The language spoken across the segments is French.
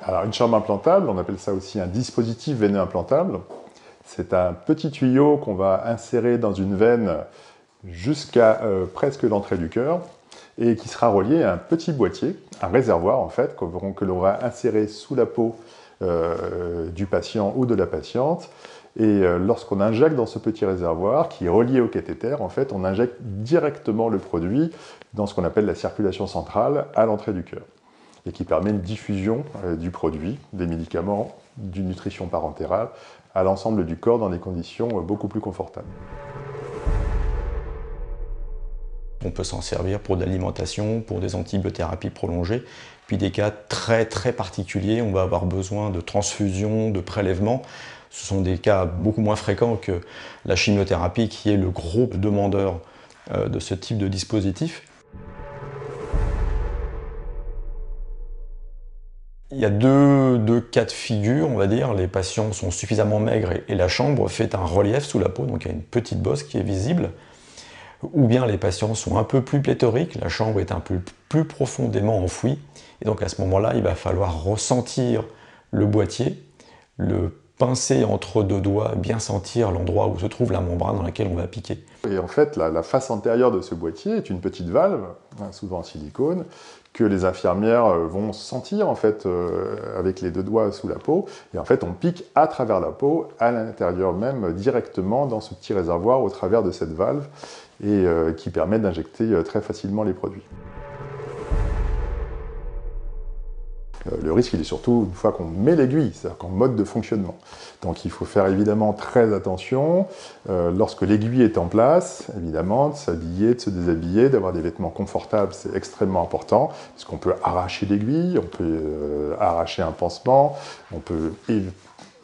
Alors une chambre implantable, on appelle ça aussi un dispositif veineux implantable. C'est un petit tuyau qu'on va insérer dans une veine jusqu'à presque l'entrée du cœur et qui sera relié à un petit boîtier, un réservoir en fait, que l'on va insérer sous la peau du patient ou de la patiente. Et lorsqu'on injecte dans ce petit réservoir, qui est relié au cathéter, en fait, on injecte directement le produit dans ce qu'on appelle la circulation centrale à l'entrée du cœur, et qui permet une diffusion du produit, des médicaments, d'une nutrition parentérale à l'ensemble du corps dans des conditions beaucoup plus confortables. On peut s'en servir pour de l'alimentation, pour des antibiothérapies prolongées, puis des cas très particuliers, on va avoir besoin de transfusion, de prélèvement. Ce sont des cas beaucoup moins fréquents que la chimiothérapie qui est le gros demandeur de ce type de dispositif. Il y a deux cas de figure, on va dire. Les patients sont suffisamment maigres et la chambre fait un relief sous la peau, donc il y a une petite bosse qui est visible. Ou bien les patients sont un peu plus pléthoriques, la chambre est un peu plus profondément enfouie. Et donc à ce moment-là, il va falloir ressentir le boîtier, le pincer entre deux doigts, bien sentir l'endroit où se trouve la membrane dans laquelle on va piquer. Et en fait, la face antérieure de ce boîtier est une petite valve, souvent en silicone, que les infirmières vont sentir en fait avec les deux doigts sous la peau. Et en fait, on pique à travers la peau, à l'intérieur même, directement dans ce petit réservoir au travers de cette valve, et qui permet d'injecter très facilement les produits. Le risque, il est surtout une fois qu'on met l'aiguille, c'est-à-dire qu'en mode de fonctionnement. Donc il faut faire évidemment très attention, lorsque l'aiguille est en place, évidemment, de s'habiller, de se déshabiller, d'avoir des vêtements confortables, c'est extrêmement important, parce qu'on peut arracher l'aiguille, on peut arracher un pansement, on peut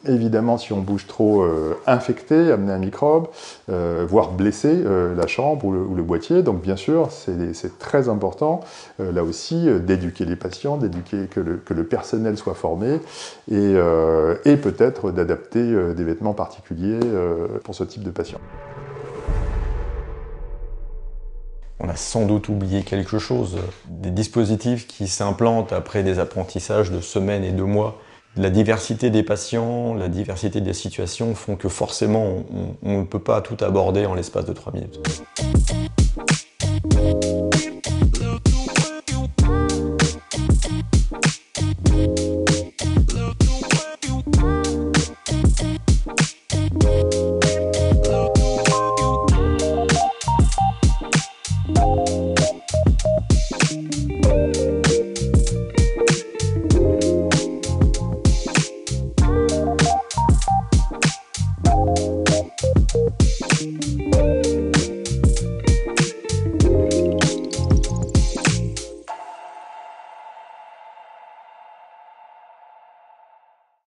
évidemment, si on bouge trop, infecter, amener un microbe, voire blesser la chambre ou le boîtier. Donc bien sûr, c'est très important, là aussi, d'éduquer les patients, d'éduquer que le personnel soit formé, et peut-être d'adapter des vêtements particuliers pour ce type de patient. On a sans doute oublié quelque chose, des dispositifs qui s'implantent après des apprentissages de semaines et de mois. La diversité des patients, la diversité des situations font que forcément on ne peut pas tout aborder en l'espace de 3 minutes.